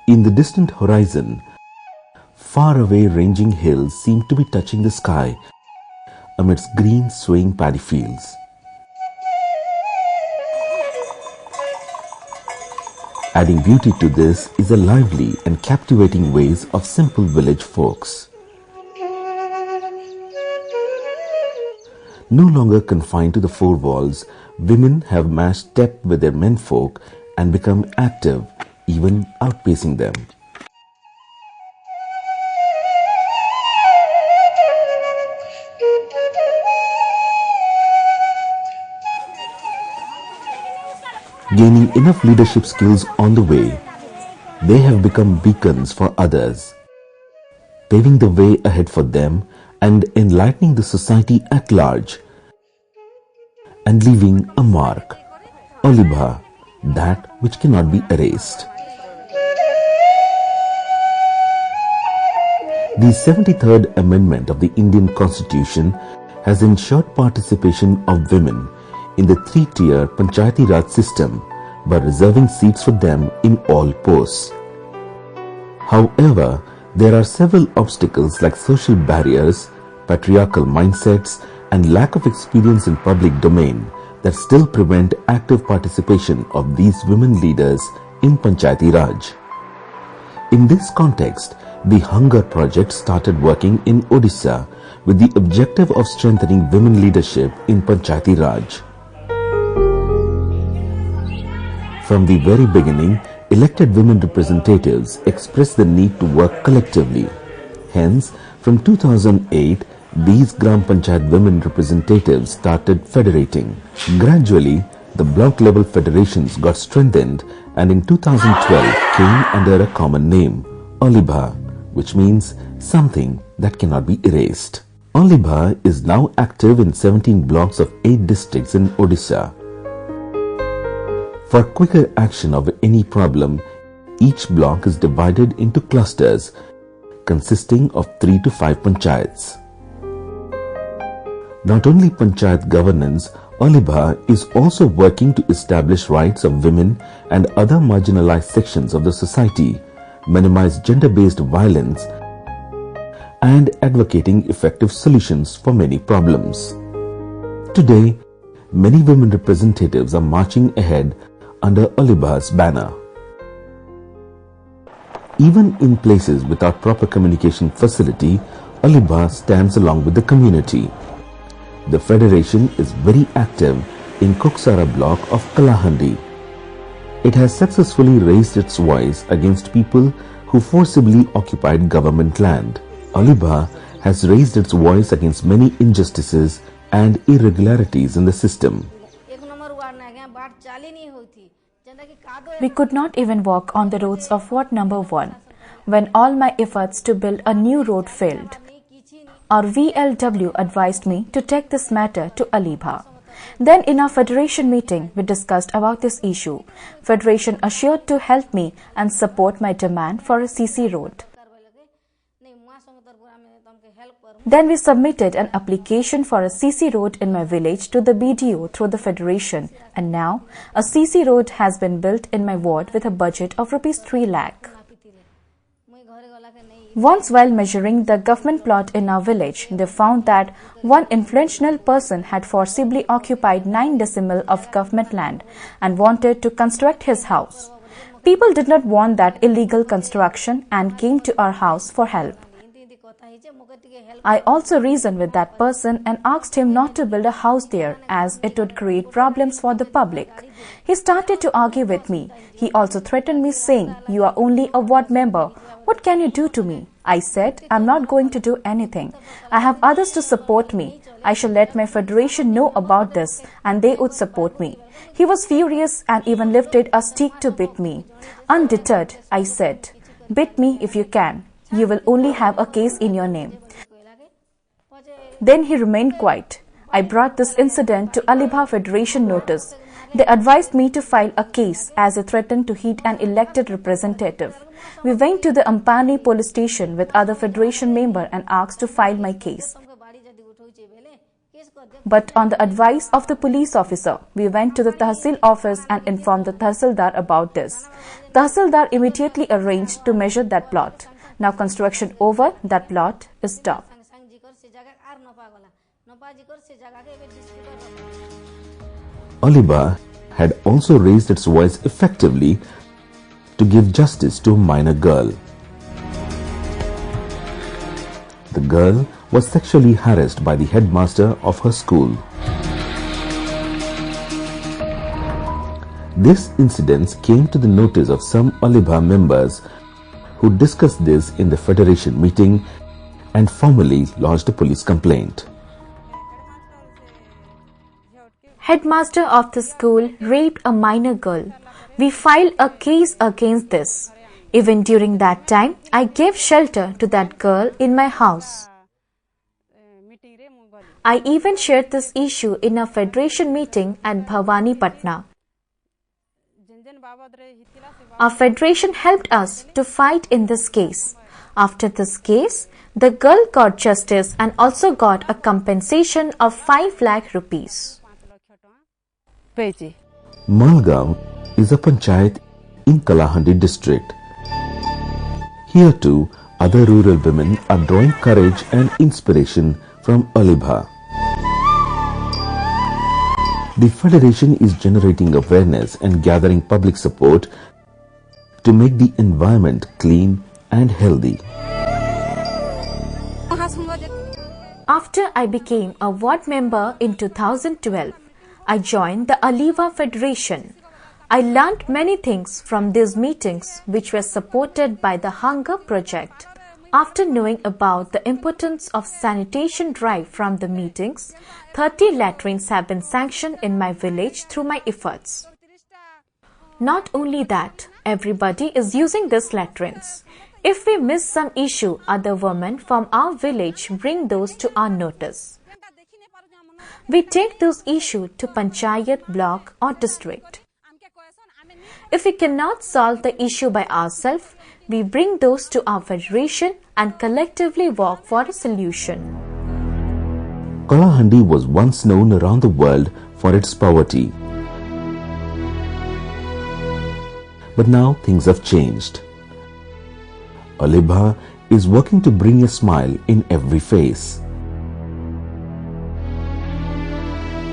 In the distant horizon, far away ranging hills seemed to be touching the sky amidst green swaying paddy fields. Adding beauty to this is the lively and captivating ways of simple village folks. No longer confined to the four walls, women have matched step with their menfolk and become active, even outpacing them. Gaining enough leadership skills on the way, they have become beacons for others, paving the way ahead for them and enlightening the society at large, and leaving a mark, ALIBHA, that which cannot be erased. The 73rd Amendment of the Indian Constitution has ensured participation of women in the three-tier Panchayati Raj system by reserving seats for them in all posts. However, there are several obstacles like social barriers, patriarchal mindsets, and lack of experience in public domain that still prevent active participation of these women leaders in Panchayati Raj. In this context, the Hunger Project started working in Odisha with the objective of strengthening women leadership in Panchayati Raj. From the very beginning, elected women representatives expressed the need to work collectively. Hence, from 2008, these Gram Panchayat women representatives started federating. Gradually, the block-level federations got strengthened and in 2012 came under a common name, ALIBHA, which means something that cannot be erased. ALIBHA is now active in 17 blocks of 8 districts in Odisha. For quicker action of any problem, each block is divided into clusters consisting of 3 to 5 panchayats. Not only panchayat governance, ALIBHA is also working to establish rights of women and other marginalized sections of the society, minimize gender-based violence, and advocating effective solutions for many problems. Today, many women representatives are marching ahead under ALIBHA's banner. Even in places without proper communication facility, ALIBHA stands along with the community. The federation is very active in Koksara block of Kalahandi. It has successfully raised its voice against people who forcibly occupied government land. ALIBHA has raised its voice against many injustices and irregularities in the system. We could not even walk on the roads of Ward number 1 when all my efforts to build a new road failed. Our VLW advised me to take this matter to ALIBHA. Then in our federation meeting, we discussed about this issue. Federation assured to help me and support my demand for a CC road. Then we submitted an application for a CC road in my village to the BDO through the federation, and now a CC road has been built in my ward with a budget of Rs 3 lakh. Once while measuring the government plot in our village, they found that one influential person had forcibly occupied 9 decimal of government land and wanted to construct his house. People did not want that illegal construction and came to our house for help. I also reasoned with that person and asked him not to build a house there as it would create problems for the public. He started to argue with me. He also threatened me saying, "You are only a ward member. What can you do to me?" I said, "I'm not going to do anything. I have others to support me. I shall let my federation know about this and they would support me." He was furious and even lifted a stick to beat me. Undeterred, I said, "Beat me if you can. You will only have a case in your name." Then he remained quiet. I brought this incident to ALIBHA Federation notice. They advised me to file a case as they threatened to hit an elected representative. We went to the Ampani police station with other federation members and asked to file my case. But on the advice of the police officer, we went to the Tahsil office and informed the Tahsildar about this. Tahsildar immediately arranged to measure that plot. Now construction over, that plot is stopped. ALIBHA had also raised its voice effectively to give justice to a minor girl. The girl was sexually harassed by the headmaster of her school. This incident came to the notice of some ALIBHA members who discussed this in the federation meeting and formally lodged a police complaint. Headmaster of the school raped a minor girl. We filed a case against this. Even during that time, I gave shelter to that girl in my house. I even shared this issue in a federation meeting at Bhavani Patna. Our federation helped us to fight in this case. After this case, the girl got justice and also got a compensation of 5 lakh rupees. Malgaon is a panchayat in Kalahandi district. Here too, other rural women are drawing courage and inspiration from ALIBHA. The federation is generating awareness and gathering public support to make the environment clean and healthy. After I became a ward member in 2012, I joined the ALIBHA Federation. I learned many things from these meetings which were supported by the Hunger Project. After knowing about the importance of sanitation drive from the meetings, 30 latrines have been sanctioned in my village through my efforts. Not only that, everybody is using these latrines. If we miss some issue, other women from our village bring those to our notice. We take those issues to Panchayat, block or district. If we cannot solve the issue by ourselves, we bring those to our federation and collectively work for a solution. Kalahandi was once known around the world for its poverty. But now things have changed. ALIBHA is working to bring a smile in every face.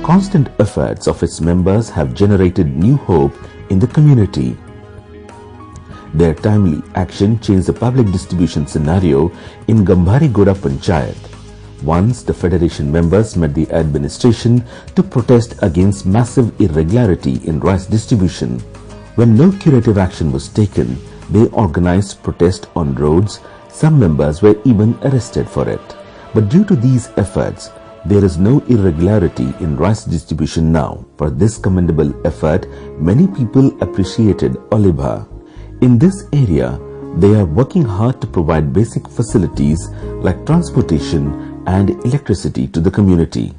Constant efforts of its members have generated new hope in the community. Their timely action changed the public distribution scenario in Gambharigoda Panchayat. Once the federation members met the administration to protest against massive irregularity in rice distribution. When no curative action was taken, they organized protest on roads. Some members were even arrested for it. But due to these efforts, there is no irregularity in rice distribution now. For this commendable effort, many people appreciated ALIBHA. In this area, they are working hard to provide basic facilities like transportation and electricity to the community.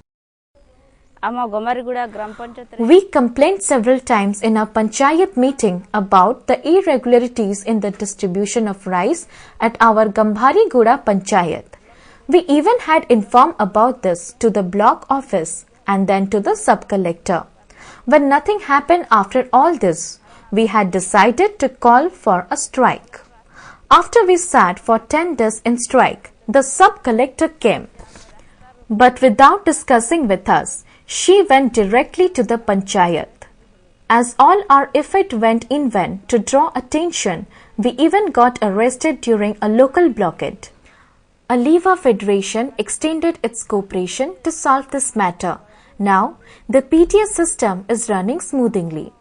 We complained several times in our Panchayat meeting about the irregularities in the distribution of rice at our Gambharigoda Panchayat. We even had informed about this to the block office and then to the sub-collector. When nothing happened after all this, we had decided to call for a strike. After we sat for 10 days in strike, the sub-collector came. But without discussing with us, she went directly to the Panchayat. As all our effort went in vain to draw attention, we even got arrested during a local blockade. ALIBHA Federation extended its cooperation to solve this matter. Now, the PTA system is running smoothly.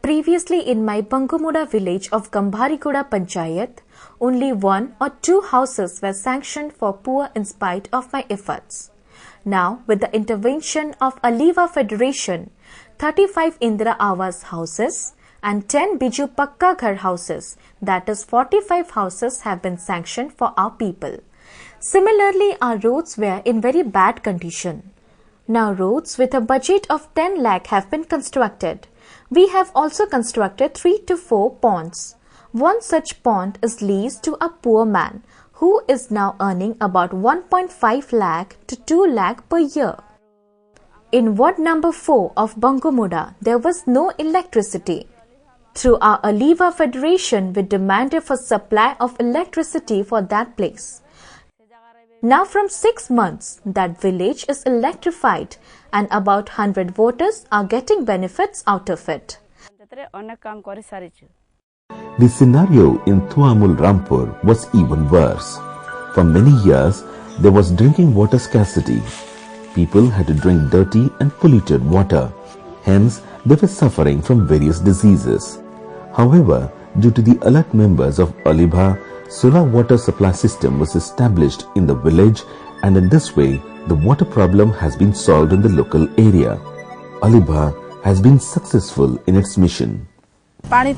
Previously in my Bangumuda village of Gambharigoda Panchayat, only 1 or 2 houses were sanctioned for poor in spite of my efforts. Now, with the intervention of ALIBHA Federation, 35 Indira Awas houses and 10 Biju Pakka Ghar houses, that is 45 houses, have been sanctioned for our people. Similarly, our roads were in very bad condition. Now roads with a budget of 10 lakh have been constructed. We have also constructed 3 to 4 ponds. One such pond is leased to a poor man who is now earning about 1.5 lakh to 2 lakh per year. In ward number 4 of Bangamuda, there was no electricity. Through our ALIBHA Federation, we demanded for supply of electricity for that place. Now from 6 months, that village is electrified and about 100 voters are getting benefits out of it. The scenario in Thuamul Rampur was even worse. For many years, there was drinking water scarcity. People had to drink dirty and polluted water. Hence, they were suffering from various diseases. However, due to the alert members of ALIBHA, solar water supply system was established in the village, and in this way, the water problem has been solved in the local area. ALIBHA has been successful in its mission. Our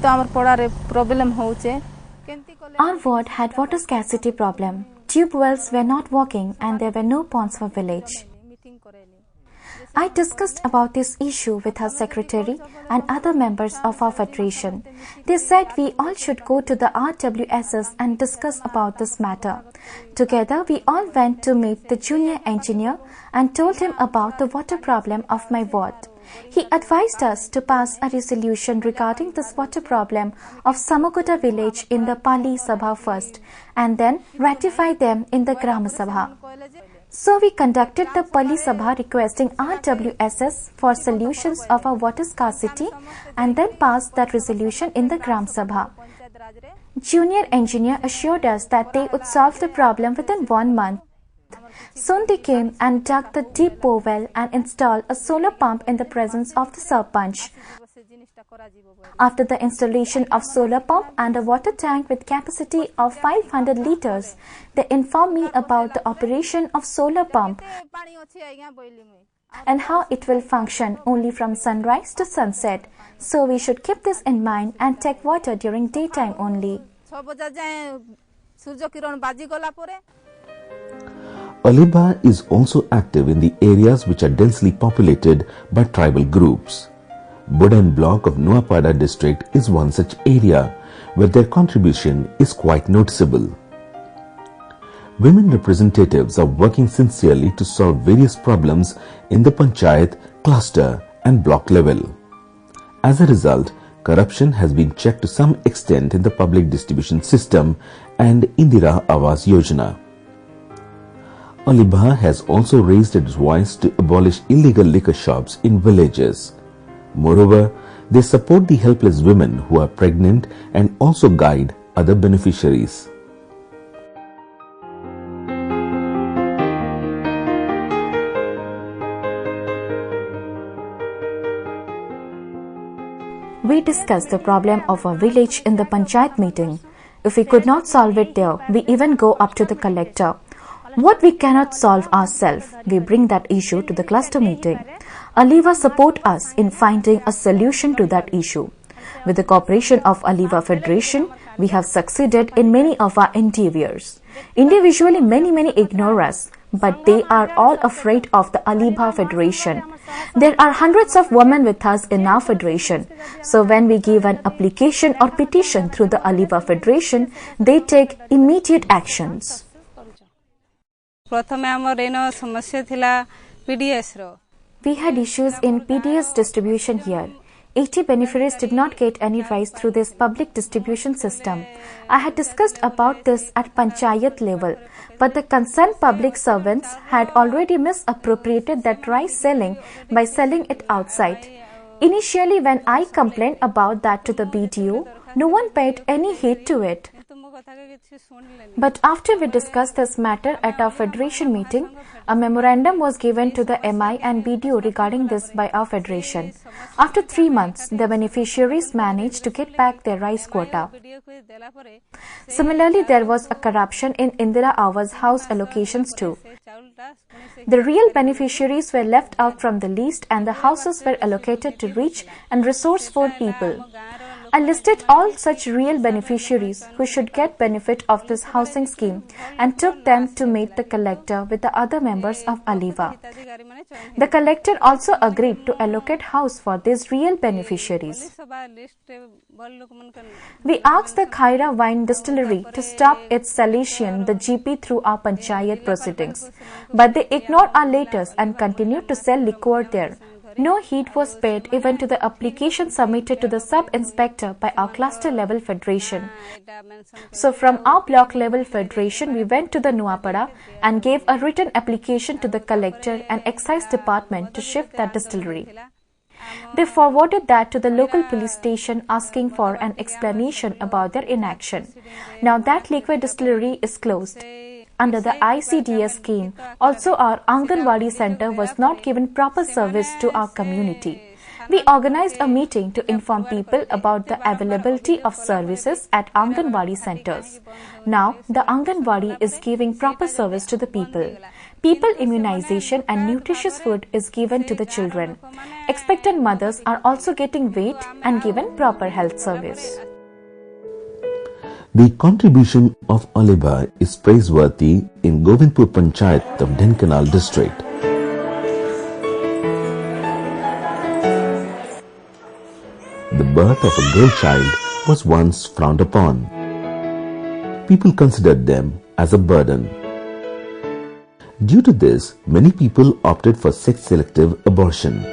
ward had water scarcity problem. Tube wells were not working and there were no ponds for village. I discussed about this issue with our secretary and other members of our federation. They said we all should go to the RWSS and discuss about this matter. Together, we all went to meet the junior engineer and told him about the water problem of my ward. He advised us to pass a resolution regarding this water problem of Samaguda village in the Pali Sabha first and then ratify them in the Gram Sabha. So we conducted the Pali Sabha requesting RWSS for solutions of our water scarcity and then passed that resolution in the Gram Sabha. Junior engineer assured us that they would solve the problem within 1 month. Soon they came and dug the deep bore well and installed a solar pump in the presence of the Sarpanch. After the installation of solar pump and a water tank with capacity of 500 liters, they informed me about the operation of solar pump and how it will function only from sunrise to sunset. So we should keep this in mind and take water during daytime only. ALIBHA is also active in the areas which are densely populated by tribal groups. Budan block of Nuapada district is one such area where their contribution is quite noticeable. Women representatives are working sincerely to solve various problems in the Panchayat, cluster and block level. As a result, corruption has been checked to some extent in the public distribution system and Indira Awas Yojana. ALIBHA has also raised its voice to abolish illegal liquor shops in villages. Moreover, they support the helpless women who are pregnant and also guide other beneficiaries. We discussed the problem of a village in the Panchayat meeting. If we could not solve it there, we even go up to the collector. What we cannot solve ourselves, we bring that issue to the cluster meeting. ALIBHA support us in finding a solution to that issue. With the cooperation of ALIBHA Federation, we have succeeded in many of our endeavors. Individually, many ignore us, but they are all afraid of the ALIBHA Federation. There are hundreds of women with us in our federation. So when we give an application or petition through the ALIBHA Federation, they take immediate actions. We had issues in PDS distribution here. 80 beneficiaries did not get any rice through this public distribution system. I had discussed about this at Panchayat level, but the concerned public servants had already misappropriated that rice selling by selling it outside. Initially, when I complained about that to the BDO, no one paid any heed to it. But after we discussed this matter at our federation meeting, a memorandum was given to the MI and BDO regarding this by our federation. After 3 months, the beneficiaries managed to get back their rice quota. Similarly, there was a corruption in Indira Awas house allocations too. The real beneficiaries were left out from the list and the houses were allocated to rich and resourceful people. I listed all such real beneficiaries who should get benefit of this housing scheme and took them to meet the collector with the other members of ALIBHA. The collector also agreed to allocate house for these real beneficiaries. We asked the Khaira wine distillery to stop its salation, the GP, through our Panchayat proceedings, but they ignored our letters and continued to sell liquor there. No heed was paid even to the application submitted to the sub-inspector by our cluster level federation. So from our block level federation, we went to the Nuapada and gave a written application to the collector and excise department to shift that distillery. They forwarded that to the local police station asking for an explanation about their inaction. Now that liquor distillery is closed. Under the ICDS scheme, also our Anganwadi center was not given proper service to our community. We organized a meeting to inform people about the availability of services at Anganwadi centers. Now, the Anganwadi is giving proper service to the people. People immunization and nutritious food is given to the children. Expectant mothers are also getting weight and given proper health service. The contribution of ALIBHA is praiseworthy in Govindpur Panchayat of Dhenkanal district. The birth of a girl child was once frowned upon. People considered them as a burden. Due to this, many people opted for sex-selective abortion.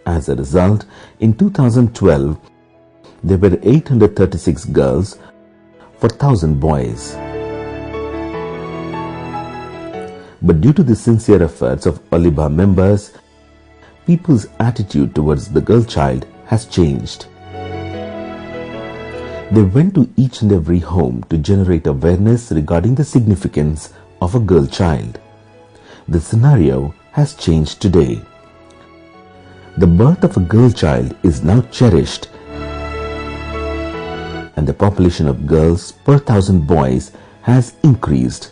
As a result, in 2012, there were 836 girls for 1,000 boys. But due to the sincere efforts of ALIBHA members, people's attitude towards the girl child has changed. They went to each and every home to generate awareness regarding the significance of a girl child. The scenario has changed today. The birth of a girl child is now cherished, and the population of girls per 1,000 boys has increased.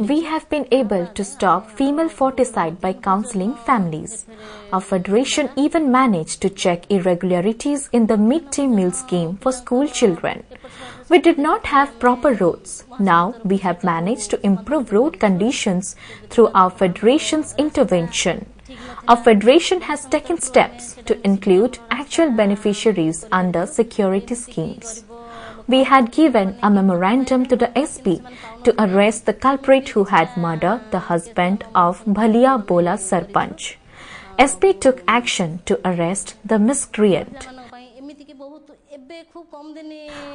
We have been able to stop female foeticide by counseling families. Our federation even managed to check irregularities in the mid-day meal scheme for school children. We did not have proper roads. Now we have managed to improve road conditions through our federation's intervention. Our federation has taken steps to include actual beneficiaries under security schemes. We had given a memorandum to the SP to arrest the culprit who had murdered the husband of Bhalia Bola Sarpanch. SP took action to arrest the miscreant.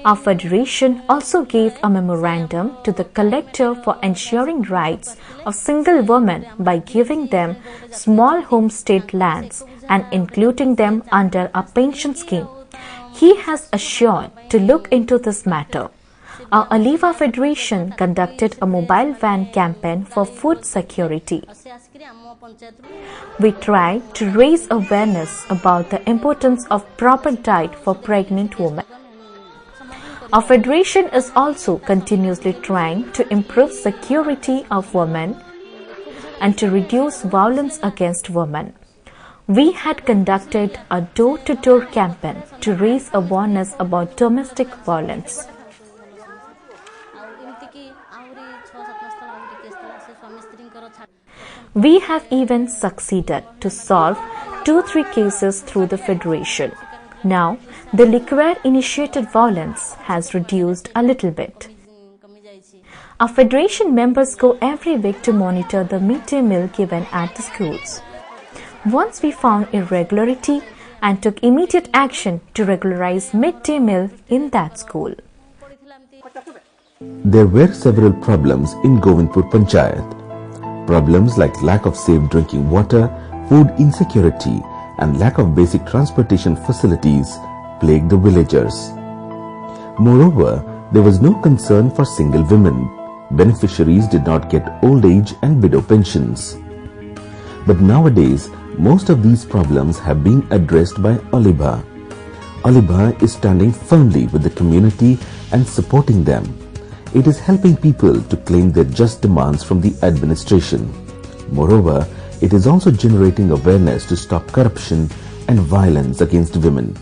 Our federation also gave a memorandum to the collector for ensuring rights of single women by giving them small homestead lands and including them under a pension scheme. He has assured to look into this matter. Our ALIBHA Federation conducted a mobile van campaign for food security. We tried to raise awareness about the importance of proper diet for pregnant women. Our federation is also continuously trying to improve security of women and to reduce violence against women. We had conducted a door-to-door campaign to raise awareness about domestic violence. We have even succeeded to solve 2-3 cases through the federation. Now, the liquor-initiated violence has reduced a little bit. Our federation members go every week to monitor the midday meal given at the schools. Once we found irregularity and took immediate action to regularize midday meal in that school. There were several problems in Govindpur Panchayat. Problems like lack of safe drinking water, food insecurity, and lack of basic transportation facilities plagued the villagers. Moreover, there was no concern for single women. Beneficiaries did not get old age and widow pensions. But nowadays, most of these problems have been addressed by ALIBHA. ALIBHA is standing firmly with the community and supporting them. It is helping people to claim their just demands from the administration. Moreover, it is also generating awareness to stop corruption and violence against women.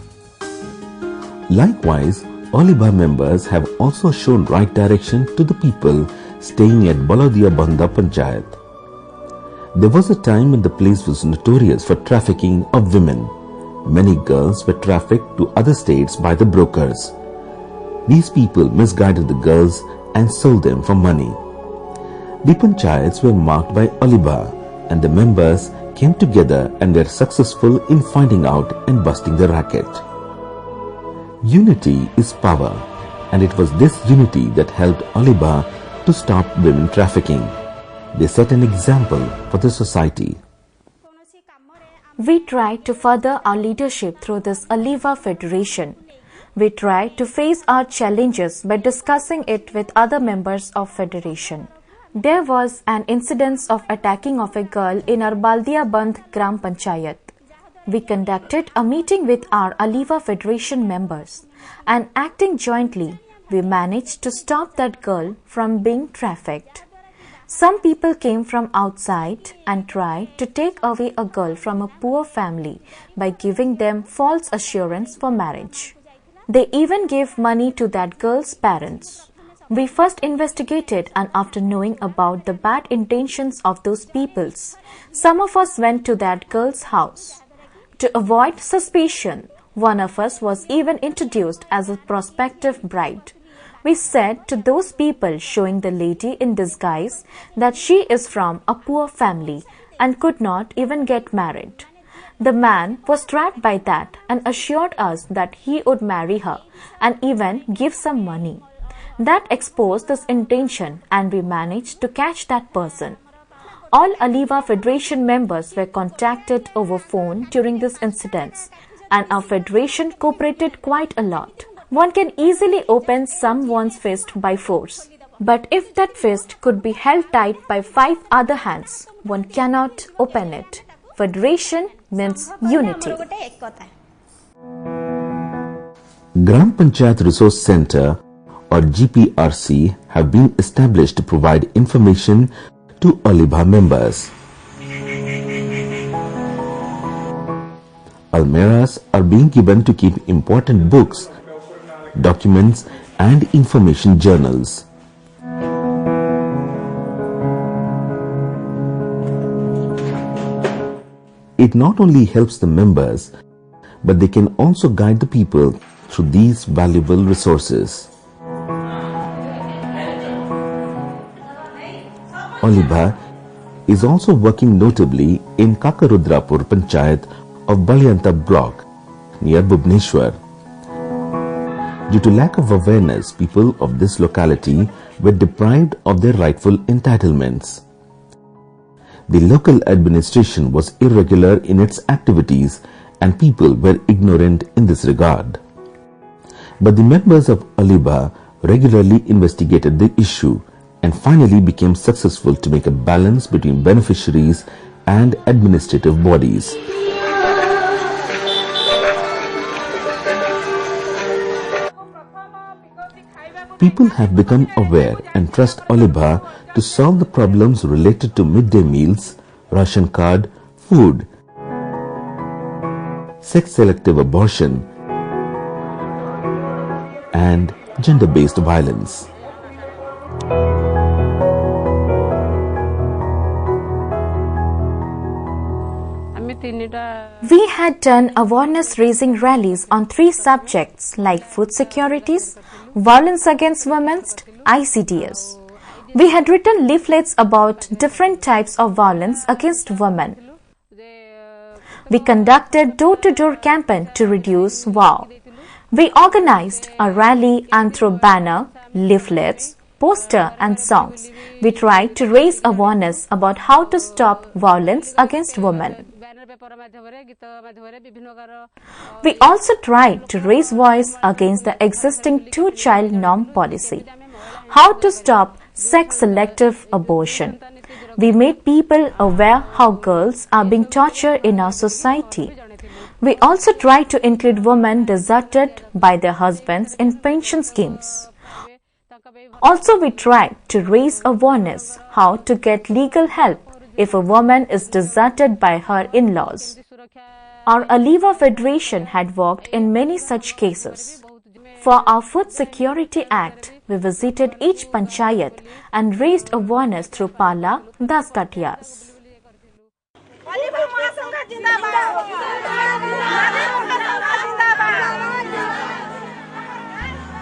Likewise, ALIBHA members have also shown right direction to the people staying at Odia Panchayat. There was a time when the place was notorious for trafficking of women. Many girls were trafficked to other states by the brokers. These people misguided the girls and sold them for money. The panchayats were marked by ALIBHA, and the members came together and were successful in finding out and busting the racket. Unity is power, and it was this unity that helped ALIBHA to stop women trafficking. They set an example for the society. We try to further our leadership through this ALIBHA Federation. We try to face our challenges by discussing it with other members of Federation. There was an incident of attacking of a girl in our Baldia Bandh Gram Panchayat. We conducted a meeting with our ALIBHA Federation members, and acting jointly, we managed to stop that girl from being trafficked. Some people came from outside and tried to take away a girl from a poor family by giving them false assurance for marriage. They even gave money to that girl's parents. We first investigated, and after knowing about the bad intentions of those peoples, some of us went to that girl's house. To avoid suspicion, one of us was even introduced as a prospective bride. We said to those people, showing the lady in disguise, that she is from a poor family and could not even get married. The man was struck by that and assured us that he would marry her and even give some money. That exposed this intention, and we managed to catch that person. All ALIBHA Federation members were contacted over phone during this incident, and our federation cooperated quite a lot. One can easily open someone's fist by force, but if that fist could be held tight by 5 other hands, one cannot open it. Federation means unity. Gram Panchayat Resource Center or GPRC have been established to provide information to ALIBHA members. Almirahs are being given to keep important books, documents and information journals. It not only helps the members, but they can also guide the people through these valuable resources. ALIBHA is also working notably in Kakarudrapur Panchayat of Balyanta block near Bhubaneswar. Due to lack of awareness, people of this locality were deprived of their rightful entitlements. The local administration was irregular in its activities and people were ignorant in this regard. But the members of ALIBHA regularly investigated the issue and finally became successful to make a balance between beneficiaries and administrative bodies. People have become aware and trust ALIBHA to solve the problems related to midday meals, ration card, food, sex-selective abortion, and gender-based violence. We had done awareness-raising rallies on 3 subjects like food securities, violence against women, ICDS. We had written leaflets about different types of violence against women. We conducted door-to-door campaign to reduce war. We organized a rally and through banner, leaflets, poster and songs, we tried to raise awareness about how to stop violence against women. We also tried to raise voice against the existing 2-child norm policy, how to stop sex-selective abortion. We made people aware how girls are being tortured in our society. We also tried to include women deserted by their husbands in pension schemes. Also, we tried to raise awareness how to get legal help if a woman is deserted by her in-laws. Our ALIBHA Federation had worked in many such cases. For our Food Security Act, we visited each Panchayat and raised awareness through Pala, Daskatiyas.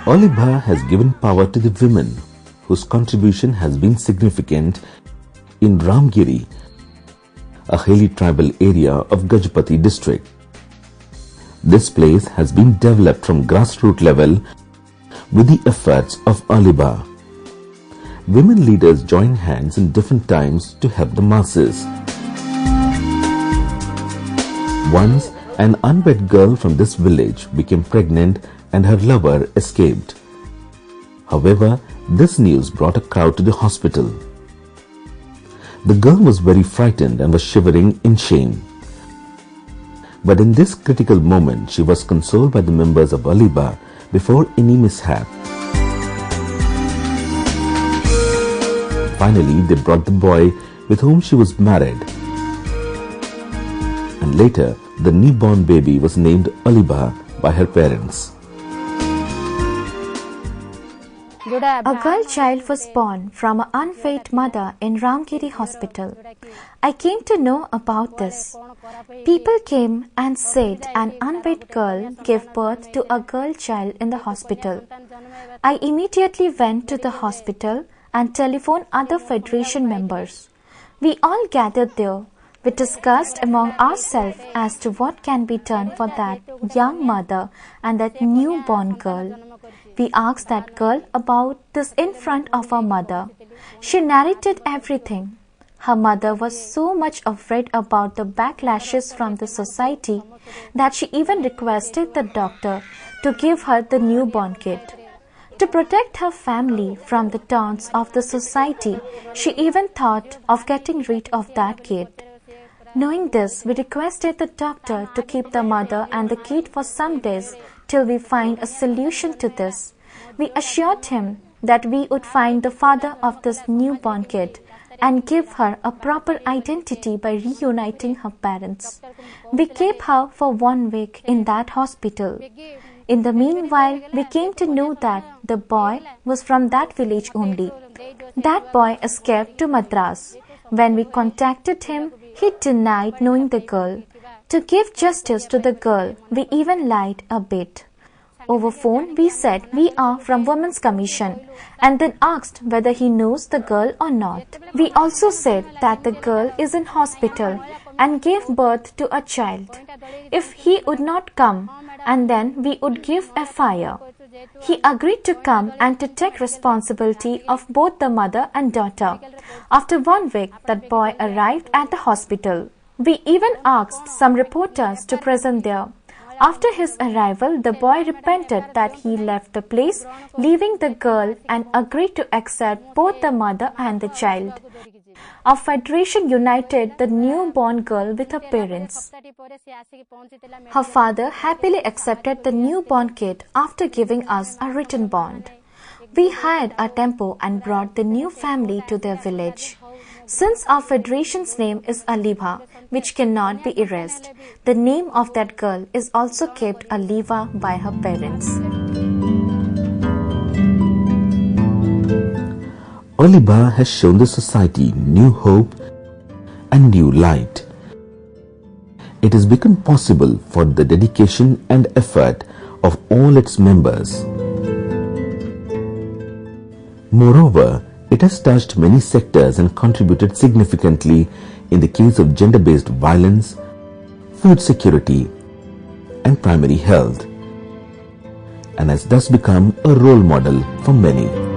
ALIBHA has given power to the women, whose contribution has been significant in Ramgiri, a hilly tribal area of Gajapati district. This place has been developed from grassroots level with the efforts of ALIBHA. Women leaders join hands in different times to help the masses. Once, an unwed girl from this village became pregnant and her lover escaped. However, this news brought a crowd to the hospital. The girl was very frightened and was shivering in shame. But in this critical moment, she was consoled by the members of ALIBHA before any mishap. Finally, they brought the boy with whom she was married. And later, the newborn baby was named ALIBHA by her parents. A girl child was born from an unwed mother in Ramgiri hospital. I came to know about this. People came and said an unwed girl gave birth to a girl child in the hospital. I immediately went to the hospital and telephoned other federation members. We all gathered there. We discussed among ourselves as to what can be done for that young mother and that newborn girl. We asked that girl about this in front of her mother. She narrated everything. Her mother was so much afraid about the backlashes from the society that she even requested the doctor to give her the newborn kid. To protect her family from the taunts of the society, she even thought of getting rid of that kid. Knowing this, we requested the doctor to keep the mother and the kid for some days till we find a solution to this. We assured him that we would find the father of this newborn kid and give her a proper identity by reuniting her parents. We kept her for 1 week in that hospital. In the meanwhile, we came to know that the boy was from that village only. That boy escaped to Madras. When we contacted him, he denied knowing the girl. To give justice to the girl, we even lied a bit. Over phone, we said we are from Women's Commission and then asked whether he knows the girl or not. We also said that the girl is in hospital and gave birth to a child. If he would not come, and then we would give a fire. He agreed to come and to take responsibility of both the mother and daughter. After 1 week, that boy arrived at the hospital. We even asked some reporters to present there. After his arrival, the boy repented that he left the place, leaving the girl, and agreed to accept both the mother and the child. Our federation united the newborn girl with her parents. Her father happily accepted the newborn kid after giving us a written bond. We hired a tempo and brought the new family to their village. Since our federation's name is ALIBHA, which cannot be erased, the name of that girl is also kept ALIBHA by her parents. ALIBHA has shown the society new hope and new light. It has become possible for the dedication and effort of all its members. Moreover, it has touched many sectors and contributed significantly in the case of gender-based violence, food security, and primary health, and has thus become a role model for many.